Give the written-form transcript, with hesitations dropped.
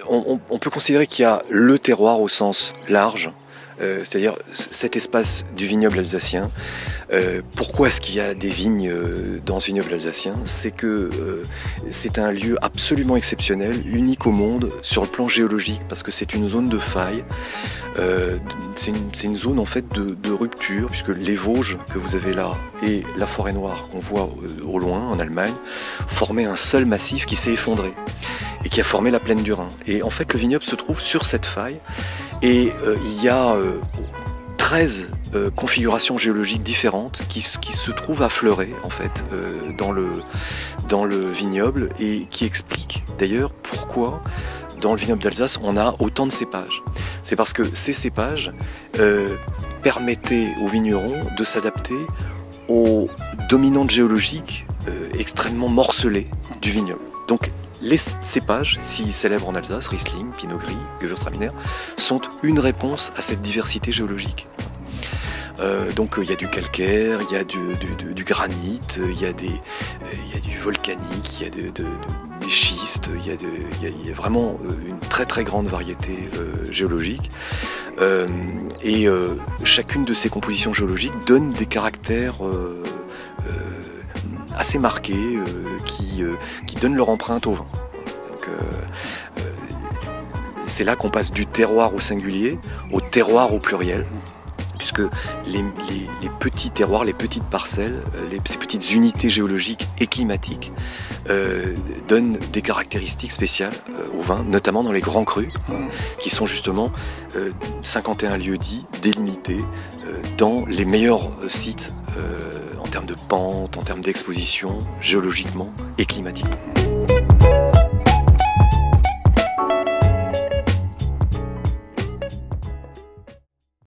on peut considérer qu'il y a le terroir au sens large, c'est-à-dire cet espace du vignoble alsacien. Pourquoi est-ce qu'il y a des vignes dans ce vignoble alsacien? C'est que c'est un lieu absolument exceptionnel, unique au monde sur le plan géologique, parce que c'est une zone de faille. C'est une zone en fait de rupture, puisque les Vosges que vous avez là et la forêt noire qu'on voit au loin en Allemagne formaient un seul massif qui s'est effondré et qui a formé la plaine du Rhin. Et en fait le vignoble se trouve sur cette faille et il y a 13 configurations géologiques différentes qui se trouvent affleurées en fait dans le vignoble et qui expliquent d'ailleurs pourquoi dans le vignoble d'Alsace on a autant de cépages. C'est parce que ces cépages permettaient aux vignerons de s'adapter aux dominantes géologiques extrêmement morcelées du vignoble. Donc les cépages, si célèbres en Alsace, Riesling, Pinot Gris, Gewürztraminer, sont une réponse à cette diversité géologique. Donc il y a du calcaire, il y a du granit, il y a du volcanique, il y a des schistes, il y a vraiment une très très grande variété géologique. Et chacune de ces compositions géologiques donne des caractères assez marqués qui donnent leur empreinte au vin. Donc, c'est là qu'on passe du terroir au singulier au terroir au pluriel, puisque les petits terroirs, les petites parcelles, ces petites unités géologiques et climatiques donnent des caractéristiques spéciales au vin, notamment dans les grands crus, qui sont justement 51 lieux-dits délimités dans les meilleurs sites en termes de pente, en termes d'exposition, géologiquement et climatiquement.